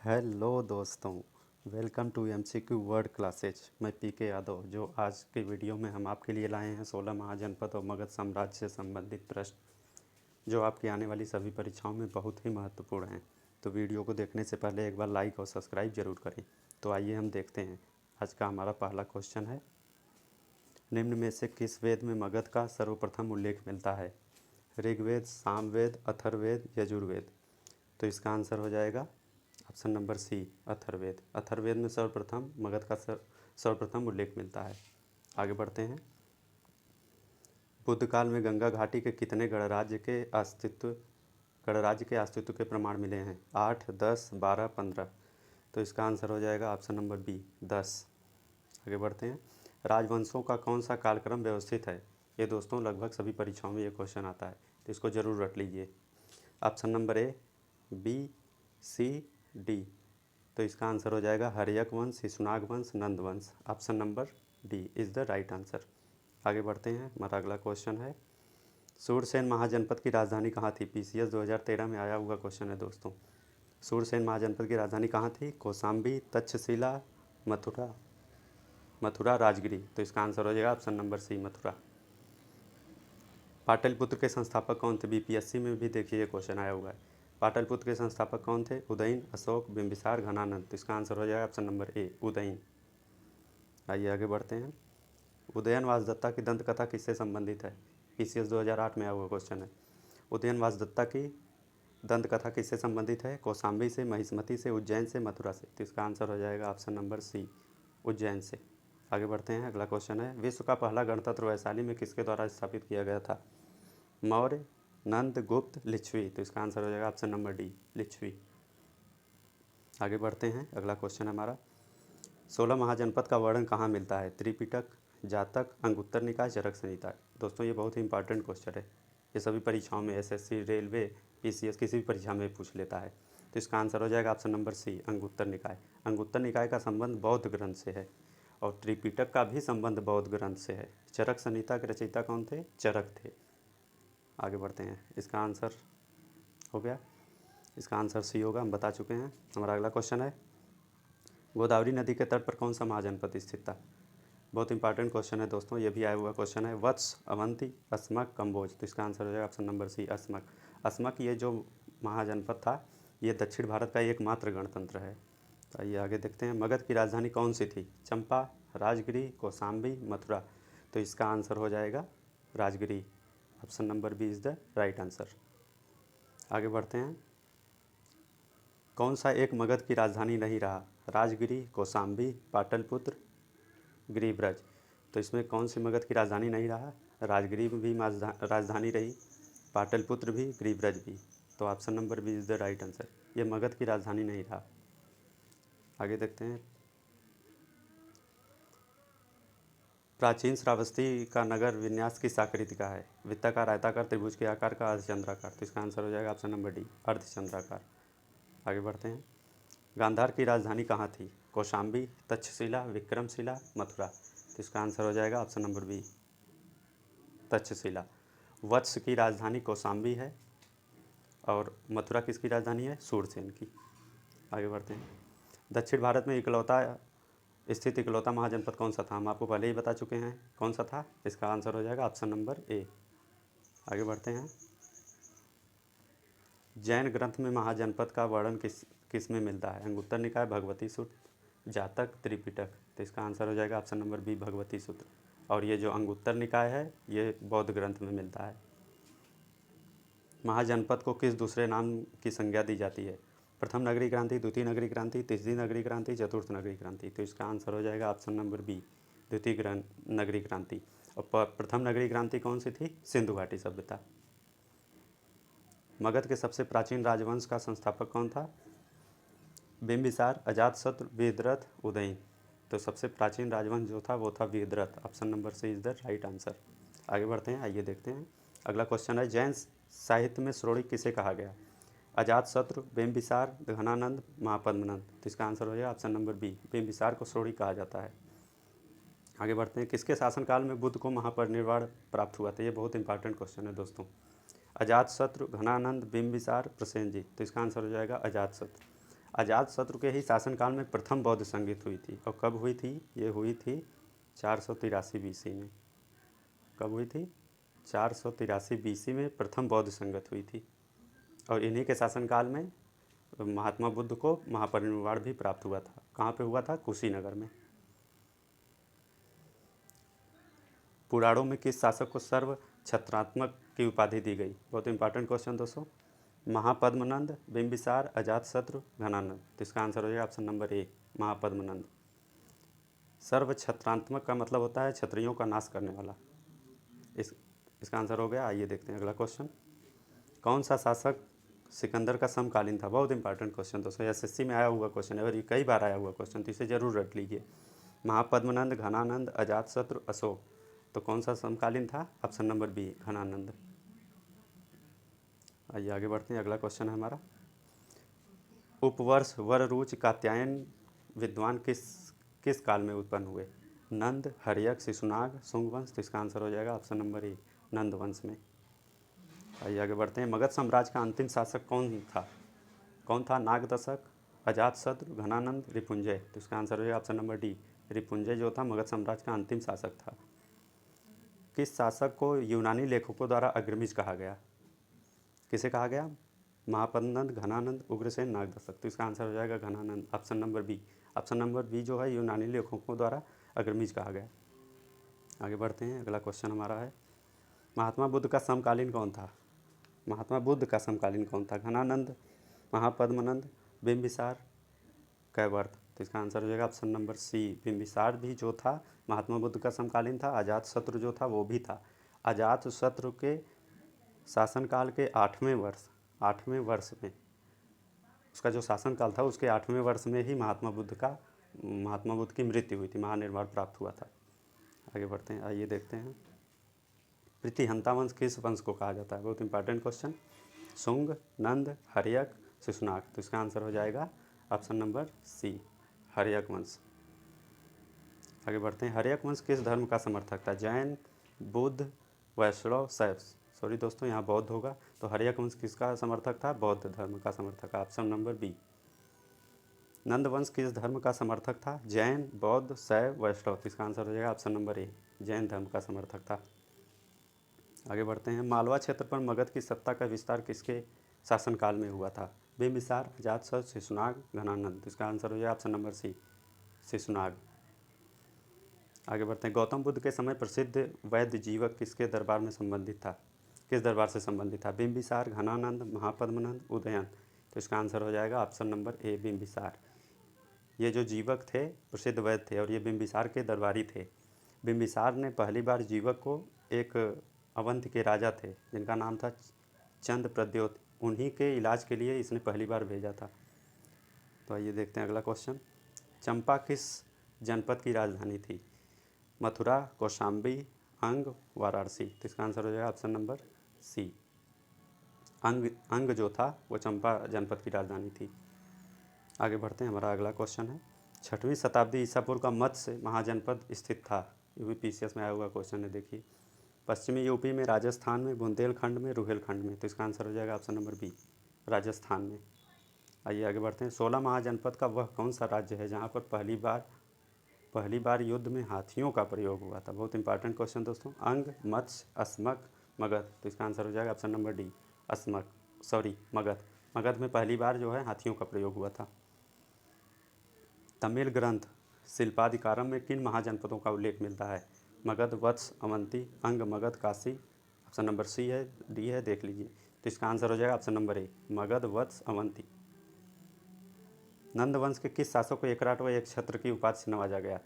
Hello दोस्तों, welcome to MCQ world classes. मैं PK Yadav, जो आज के वीडियो में हम आपके लिए लाए हैं 16 महाजनपद और मगध साम्राज्य से संबंधित प्रश्न जो आपकी आने वाली सभी परीक्षाओं में बहुत ही महत्वपूर्ण हैं। तो वीडियो को देखने से पहले एक बार लाइक और सब्सक्राइब जरूर करें। तो आइए हम देखते हैं। आज का हमारा पहला क्वेश्चन है, निम्न में से किस वेद में मगध का सर्वप्रथम उल्लेख मिलता है? ऋग्वेद, सामवेद, अथर्ववेद, यजुर्वेद। तो इसका आंसर हो जाएगा option number C, Atharvaveda. Atharvaveda में सर्वप्रथम मगध का सर्वप्रथम उल्लेख मिलता है। आगे बढ़ते हैं। बुद्ध काल में गंगा घाटी के कितने गणराज्य के अस्तित्व के प्रमाण मिले हैं? 8, 10, 12, 15। तो इसका आंसर हो जाएगा ऑप्शन नंबर बी, 10। आगे बढ़ते हैं। राजवंशों का कौन सा कालक्रम व्यवस्थित है? ये दोस्तों लगभग सभी परीक्षाओं में ये क्वेश्चन आता है, तो इसको ज़रूर रट लीजिए। Option number A, B, C, D. तो इसका आंसर हो जाएगा हर्यक वंश, शिशुनाग वंश, नंद वंश। Option number D is the right answer. आगे बढ़ते हैं। हमारा अगला क्वेश्चन है, सूरसेन महाजनपद की राजधानी कहाँ थी? पीसीएस 2013 में आया हुआ क्वेश्चन है दोस्तों। सूरसेन महाजनपद की राजधानी कहाँ थी? कौशाम्बी, तक्षशिला, मथुरा, राजगिरी। तो इसका आंसर हो जाएगा option number C, Mathura. Pataliputra के संस्थापक कौन थे? बीपीएससी में भी देखिए ये क्वेश्चन आया हुआ है। पाटलिपुत्र के संस्थापक कौन थे? उदयन, अशोक, बिंबिसार, घनानंद। तो इसका आंसर हो जाएगा ऑप्शन नंबर ए, उदयन। आइए आगे बढ़ते हैं। उदयन वासदत्ता की दंत कथा किससे संबंधित है? पीसीएस 2008 में आया हुआ क्वेश्चन है। उदयन वासदत्ता की दंत कथा किससे संबंधित है? कौशाम्बी से, महिष्मति से, उज्जैन से, मथुरा से। तो इसका आंसर हो जाएगा ऑप्शन नंबर सी, उज्जैन से। आगे बढ़ते हैं। अगला क्वेश्चन है, विश्व का पहला गणतंत्र वैशाली में किसके द्वारा स्थापित किया गया था? मौर्य, नंद, गुप्त, लिच्छवी। तो इसका आंसर हो जाएगा ऑप्शन नंबर डी, लिच्छवी। आगे बढ़ते हैं। अगला क्वेश्चन हमारा, 16 महाजनपद का वर्णन कहाँ मिलता है? त्रिपिटक, जातक, अंगुत्तर निकाय, चरक संहिता। दोस्तों ये बहुत ही इंपॉर्टेंट क्वेश्चन है, ये सभी परीक्षाओं में एसएससी, रेलवे, पीसीएस किसी भी परीक्षा में पूछ लेता है। तो इसका आंसर हो जाएगा ऑप्शन नंबर सी, अंगुत्तर निकाय। अंगुत्तर निकाय का संबंध बौद्ध ग्रंथ से है और त्रिपिटक का भी संबंध बौद्ध ग्रंथ से है। चरक संहिता के रचयिता कौन थे? चरक थे। आगे बढ़ते हैं। इसका आंसर हो गया, इसका आंसर सी होगा, हम बता चुके हैं। हमारा अगला क्वेश्चन है, गोदावरी नदी के तट पर कौन सा महाजनपद स्थित था? बहुत इंपॉर्टेंट क्वेश्चन है दोस्तों, ये भी आया हुआ क्वेश्चन है। वत्स, अवंती, अस्मक, कम्बोज। तो इसका आंसर हो जाएगा ऑप्शन नंबर सी, अस्मक। अस्मक ये जो महाजनपद था, ये दक्षिण भारत का एकमात्र गणतंत्र है। तो आइए आगे देखते हैं। मगध की राजधानी कौन सी थी? चंपा, राजगिरी, कौशाम्बी, मथुरा। तो इसका आंसर हो जाएगा Rajgiri. Option number B is the right answer. आगे बढ़ते हैं। कौन सा एक मगध की राजधानी नहीं रहा? राजगिरी, कौशाम्बी, पाटलिपुत्र, गिरिब्रज। तो इसमें कौन सी मगध की राजधानी नहीं रहा? राजगिरी भी राजधानी रही, पाटलिपुत्र भी, गिरिब्रज भी। तो option number B is the right answer, ये मगध की राजधानी नहीं रहा। आगे देखते हैं। प्राचीन श्रावस्ती का नगर विन्यास किस आकृति का है? वृत्ताकार, आयताकार, त्रिभुज के आकार का, अर्धचंद्राकार। तो इसका आंसर हो जाएगा ऑप्शन नंबर डी, अर्धचंद्राकार। आगे बढ़ते हैं। गांधार की राजधानी कहाँ थी? कौशाम्बी, तक्षशिला, विक्रमशिला, मथुरा। तो इसका आंसर हो जाएगा ऑप्शन नंबर बी, तक्षशिला। वत्स की राजधानी कौशाम्बी है और मथुरा किसकी राजधानी है? सूरसेन की। आगे बढ़ते हैं। दक्षिण भारत में इकलौता महाजनपद कौन सा था? हम आपको पहले ही बता चुके हैं कौन सा था। इसका आंसर हो जाएगा ऑप्शन नंबर ए। आगे बढ़ते हैं। जैन ग्रंथ में महाजनपद का वर्णन किस में मिलता है? अंगुत्तर निकाय, भगवती सूत्र, जातक, त्रिपिटक। तो इसका आंसर हो जाएगा ऑप्शन नंबर बी, भगवती सूत्र। और ये जो अंगुत्तर निकाय है ये बौद्ध ग्रंथ में मिलता है। महाजनपद को किस दूसरे नाम की संज्ञा दी जाती है? प्रथम नगरी क्रांति, द्वितीय नगरी क्रांति, तीसरी नगरी क्रांति, चतुर्थ नगरी क्रांति। तो इसका आंसर हो जाएगा ऑप्शन नंबर बी, द्वितीय नगरी क्रांति। और प्रथम नगरी क्रांति कौन सी थी? सिंधु घाटी सभ्यता। मगध के सबसे प्राचीन राजवंश का संस्थापक कौन था? बिंबिसार, अजातशत्रु, वेदरथ, उदयन। तो सबसे प्राचीन राजवंश जो था वो था वेदरथ। Option number C is the right answer. आगे बढ़ते हैं। आइए देखते हैं। अगला क्वेश्चन है, जैन साहित्य में श्रोणी किसे कहा गया? अजातशत्रु, बिंबिसार, घनानंद, महापद्मनंद। तो इसका आंसर हो जाएगा ऑप्शन नंबर बी, बिंबिसार को श्रोणी कहा जाता है। आगे बढ़ते हैं। किसके शासनकाल में बुद्ध को महापरिनिर्वाण प्राप्त हुआ था? ये बहुत इंपॉर्टेंट क्वेश्चन है दोस्तों। अजातशत्रु, घनानंद, बिंबिसार, प्रसेनजीत। तो इसका आंसर हो जाएगा अजातशत्रु। अजातशत्रु के ही शासनकाल में प्रथम बौद्ध संगीत हुई थी। और कब हुई थी? ये हुई थी 483 BC में। कब हुई थी? 483 BC में प्रथम बौद्ध संगत हुई थी। और इन्हीं के शासनकाल में महात्मा बुद्ध को महापरिनिर्वाण भी प्राप्त हुआ था। कहाँ पे हुआ था? कुशीनगर में। पुराणों में किस शासक को सर्व छत्रात्मक की उपाधि दी गई? बहुत इंपॉर्टेंट क्वेश्चन दोस्तों। महापद्मनंद, बिंबिसार, अजातशत्रु, घनानंद। तो इसका आंसर हो जाएगा ऑप्शन नंबर ए, महापद्मनंद। सर्व छत्रात्मक का मतलब होता है क्षत्रियों का नाश करने वाला। इसका आंसर हो गया। आइए देखते हैं अगला क्वेश्चन। कौन सा शासक सिकंदर का समकालीन था? बहुत इंपॉर्टेंट क्वेश्चन दोस्तों, एसएससी में आया हुआ क्वेश्चन है और ये कई बार आया हुआ क्वेश्चन, तो इसे जरूर रट लीजिए। महापद्मनंद, घनानंद, अजातशत्रु, अशोक। तो कौन सा समकालीन था? Option number B, Ghananand. आइए आगे बढ़ते हैं। अगला क्वेश्चन है हमारा, उपवर्ष वररुच कात्यायन विद्वान किस काल में उत्पन्न हुए? नंद, हर्यक, शिशुनाग, शुंगवंश। तो इसका आंसर हो जाएगा ऑप्शन नंबर ए, नंद वंश में। आइए आगे बढ़ते हैं। मगध साम्राज्य का अंतिम शासक कौन था? कौन था? नागदशक, अजातशत्रु, घनानंद, रिपुंजय। तो इसका आंसर हो जाएगा ऑप्शन नंबर डी, रिपुंजय जो था मगध साम्राज्य का अंतिम शासक था। किस शासक को यूनानी लेखकों द्वारा अग्रमिज कहा गया? किसे कहा गया? महापद्मनंद, घनानंद, उग्रसेन, नागदशक। तो इसका आंसर हो जाएगा Ghananand, option number B. Option number B जो है यूनानी लेखकों द्वारा अग्रमिज कहा गया। आगे बढ़ते हैं। अगला क्वेश्चन हमारा है, महात्मा बुद्ध का समकालीन कौन था? महात्मा बुद्ध का समकालीन कौन था? घनानंद, महापद्मनंद, बिंबिसार, कैवर्त। तो इसका आंसर हो जाएगा ऑप्शन नंबर सी, बिंबिसार भी जो था महात्मा बुद्ध का समकालीन था। अजातशत्रु जो था वो भी था। अजातशत्रु के शासनकाल के 8वें वर्ष में, उसका जो शासनकाल था उसके 8वें वर्ष में ही महात्मा बुद्ध की मृत्यु हुई थी, महानिर्वाण प्राप्त हुआ था। आगे बढ़ते हैं। आइए देखते हैं, प्रीतिहंता वंश किस वंश को कहा जाता है? बहुत इंपॉर्टेंट क्वेश्चन। शुंग, नंद, हर्यक, शिशुनाग। तो इसका आंसर हो जाएगा ऑप्शन नंबर सी, हर्यक वंश। आगे बढ़ते हैं। हर्यक वंश किस धर्म का समर्थक था? जैन, बुद्ध, वैष्णव, शैव। सॉरी दोस्तों, यहाँ बौद्ध होगा। तो हर्यक वंश किसका समर्थक था? बौद्ध धर्म का समर्थक, ऑप्शन नंबर बी। नंद वंश किस धर्म का समर्थक था? जैन, बौद्ध, शैव, वैष्णव। इसका आंसर हो जाएगा ऑप्शन नंबर ए, जैन धर्म का समर्थक था। आगे बढ़ते हैं। मालवा क्षेत्र पर मगध की सत्ता का विस्तार किसके शासनकाल में हुआ था? बिंबिसार, अजातशत्रु, शिशुनाग, घनानंद। इसका आंसर हो जाएगा ऑप्शन नंबर सी, शिशुनाग। आगे बढ़ते हैं। गौतम बुद्ध के समय प्रसिद्ध वैद्य जीवक किसके दरबार में संबंधित था? किस दरबार से संबंधित था? बिंबिसार, घनानंद, महापद्मनंद, उदयन। तो इसका आंसर हो जाएगा ऑप्शन नंबर ए, बिंबिसार। ये जो जीवक थे प्रसिद्ध वैद्य थे और ये बिंबिसार के दरबारी थे। बिंबिसार ने पहली बार जीवक को एक अवंत के राजा थे जिनका नाम था चंद प्रद्योत, उन्हीं के इलाज के लिए इसने पहली बार भेजा था। तो आइए देखते हैं अगला क्वेश्चन। चंपा किस जनपद की राजधानी थी? मथुरा, कौशाम्बी, अंग, वाराणसी। तो इसका आंसर हो जाएगा ऑप्शन नंबर सी, अंग जो था वो चंपा जनपद की राजधानी थी। आगे बढ़ते हैं। हमारा अगला क्वेश्चन है, 6वीं शताब्दी ईसा पूर्व का मत्स्य महाजनपद स्थित था? यूपीपीसीएस में आया हुआ क्वेश्चन है, देखिए। पश्चिमी यूपी में, राजस्थान में, बुंदेलखंड में, रुहेलखंड में। तो इसका आंसर हो जाएगा ऑप्शन नंबर बी, राजस्थान में। आइए आगे बढ़ते हैं। 16 महाजनपद का वह कौन सा राज्य है जहाँ पर पहली बार युद्ध में हाथियों का प्रयोग हुआ था? बहुत इंपॉर्टेंट क्वेश्चन दोस्तों। अंग, मत्स्य, अस्मक, मगध। तो इसका आंसर हो जाएगा option number D, Magadh. Magadh में पहली बार जो है हाथियों का प्रयोग हुआ था। तमिल ग्रंथ शिल्पाधिकारम में किन महाजनपदों का उल्लेख मिलता है? Magadh, Vatsa, Avanti, Anga, Magadh, Kashi. Option number C है, डी है, देख लीजिए। तो इसका आंसर हो जाएगा ऑप्शन नंबर ए, मगध, वत्स, अवंती। नंद वंश के किस शासक को एकराट व एक छत्र की उपाधि से नवाजा गया?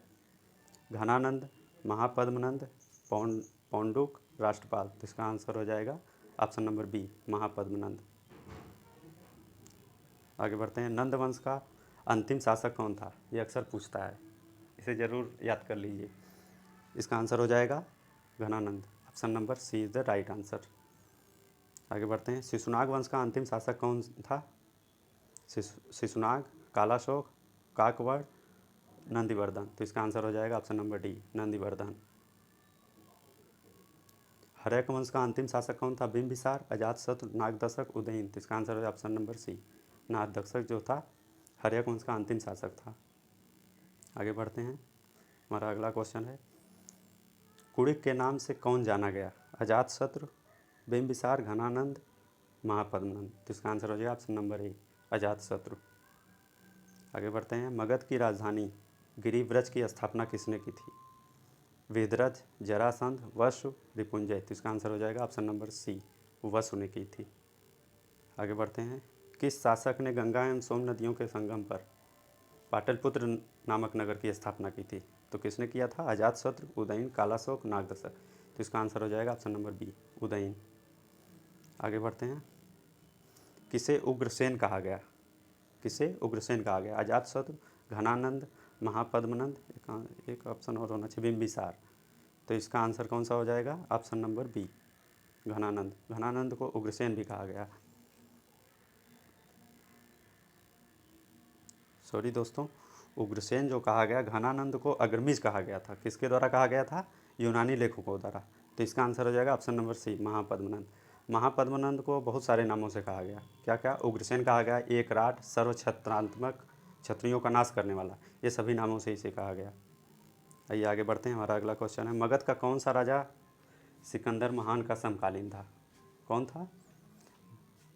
घनानंद, महापद्मनंद, पौंडुक, राष्ट्रपाल। तो इसका आंसर हो जाएगा ऑप्शन नंबर बी, महापद्मनंद। आगे बढ़ते हैं। नंद वंश का अंतिम शासक कौन था? ये अक्सर पूछता है, इसे ज़रूर याद कर लीजिए। इसका आंसर हो जाएगा Ghananand, option number C is the right answer. आगे बढ़ते हैं। शिशुनाग वंश का अंतिम शासक कौन था? शिशुनाग, कालाशोक, काकवड़, नंदिवर्धन। तो इसका आंसर हो जाएगा option number D, Nandivardhan. Haryanka वंश का अंतिम शासक कौन था? बिंबिसार, अजातशत्रु, नागदशक, उदयन। तो इसका आंसर हो जाएगा ऑप्शन नंबर सी, नागदशक जो था हर्यक वंश का अंतिम शासक था। आगे बढ़ते हैं। हमारा अगला क्वेश्चन है, कुड़िक के नाम से कौन जाना गया? अजातशत्रु, बिंबिसार, घनानंद, महापद्मनंद। तो इसका आंसर हो जाएगा ऑप्शन नंबर ए, अजातशत्रु। आगे बढ़ते हैं। मगध की राजधानी गिरिव्रज की स्थापना किसने की थी? वेदरथ, जरासंध, वसु, रिपुंजय। तो इसका आंसर हो जाएगा ऑप्शन नंबर सी, वसु ने की थी। आगे बढ़ते हैं। किस शासक ने गंगा एवं सोन नदियों के संगम पर पाटलिपुत्र नामक नगर की स्थापना की थी? तो किसने किया था? अजातशत्रु, उदयन, कालाशोक, नागदशक। तो इसका आंसर हो जाएगा ऑप्शन नंबर बी, उदयन। आगे बढ़ते हैं। किसे उग्रसेन कहा गया? किसे उग्रसेन कहा गया? अजातशत्रु, घनानंद, महापद्मनंद, एक ऑप्शन और होना चाहिए, बिंबिसार। तो इसका आंसर कौन सा हो जाएगा? Option number B, Ghananand. Ghananand को उग्रसेन भी कहा गया। सॉरी दोस्तों, उग्रसेन जो कहा गया, घनानंद को अग्रमीज कहा गया था। किसके द्वारा कहा गया था? यूनानी लेखकों द्वारा। तो इसका आंसर हो जाएगा option number C, Mahapadmanand. Mahapadmanand को बहुत सारे नामों से कहा गया। क्या क्या? उग्रसेन कहा गया, एकराट, सर्वछत्रात्मक, क्षत्रियों का नाश करने वाला, ये सभी नामों से इसे कहा गया। आइए आगे बढ़ते हैं। हमारा अगला क्वेश्चन है, मगध का कौन सा राजा सिकंदर महान का समकालीन था? कौन था?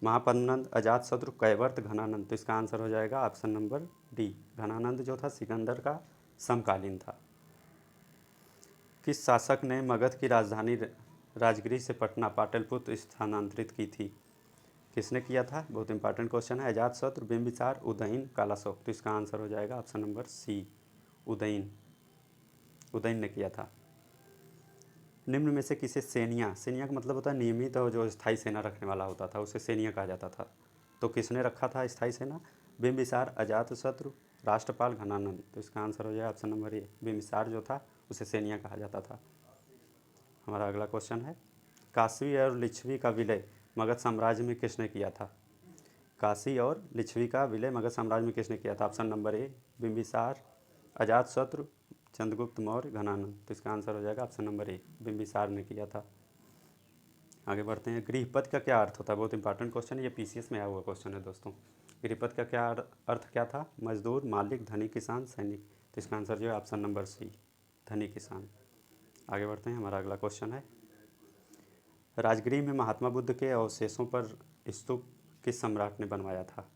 महापद्मनंद, अजातशत्रु, कैवर्त, घनानंद। तो इसका आंसर हो जाएगा ऑप्शन नंबर डी, घनानंद जो था सिकंदर का समकालीन था। किस शासक ने मगध की राजधानी राजगृह से पटना पाटलिपुत्र स्थानांतरित की थी? किसने किया था? बहुत इंपॉर्टेंट क्वेश्चन है। अजातशत्रु, बिंबिसार, उदयन, कालाशोक। तो इसका आंसर हो जाएगा option number C, Udayan. Udayan ने किया था। निम्न में से किसे सेनिया, सेनिया का मतलब होता है नियमित और जो स्थायी सेना रखने वाला होता था, उसे सेनिया कहा जाता था। तो किसने रखा था स्थायी सेना? बिंबिसार, अजातशत्रु, राष्ट्रपाल, घनानंद। तो इसका आंसर हो जाएगा ऑप्शन नंबर ए, बिंबिसार जो था उसे सेनिया कहा जाता था। हमारा अगला क्वेश्चन है, काशी और लिच्छवी का विलय मगध साम्राज्य में किसने किया था? काशी और लिच्छवी का विलय मगध साम्राज्य में किसने किया था? Option number A, Bimbisara, Ajatashatru, Chandragupta Maurya, Ghananand. तो इसका आंसर हो जाएगा ऑप्शन नंबर ए, बिंबिसार ने किया था। आगे बढ़ते हैं। गृहपद का क्या अर्थ होता है? बहुत इंपॉर्टेंट क्वेश्चन है, ये पीसीएस में आया हुआ क्वेश्चन है दोस्तों। गृहपद का क्या अर्थ क्या था? मजदूर, मालिक, धनी, किसान, सैनिक। तो इसका आंसर जो है ऑप्शन नंबर सी, धनी किसान। आगे बढ़ते हैं। हमारा अगला क्वेश्चन है, राजगृह में महात्मा बुद्ध के अवशेषों पर स्तूप किस सम्राट ने बनवाया था?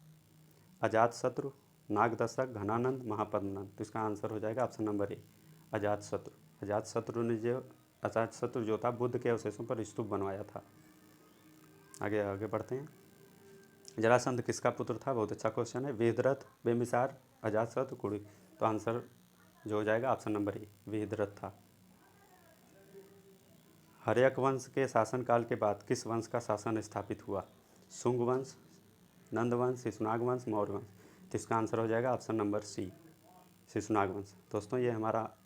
अजातशत्रु, नागदशक, घनानंद, महापद्मनंद। तो इसका आंसर हो जाएगा ऑप्शन नंबर ए, अजातशत्रु। अजातशत्रु जो था बुद्ध के अवशेषों पर स्तूप बनवाया था। आगे आगे बढ़ते हैं। जरासंध किसका पुत्र था? बहुत अच्छा क्वेश्चन है। वेदरथ, बिंबिसार, अजातशत्रु, कुड़ी। तो आंसर जो हो जाएगा ऑप्शन नंबर ए, वेदरथ था। हर्यक वंश के शासनकाल के बाद किस वंश का शासन स्थापित हुआ? शुंग वंश, नंद वंश, शिशुनाग वंश, मौर्य वंश। तो इसका आंसर हो जाएगा ऑप्शन नंबर सी, शिशुनाग वंश। दोस्तों ये हमारा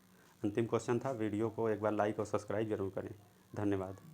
अंतिम क्वेश्चन था। वीडियो को एक बार लाइक और सब्सक्राइब जरूर करें। धन्यवाद।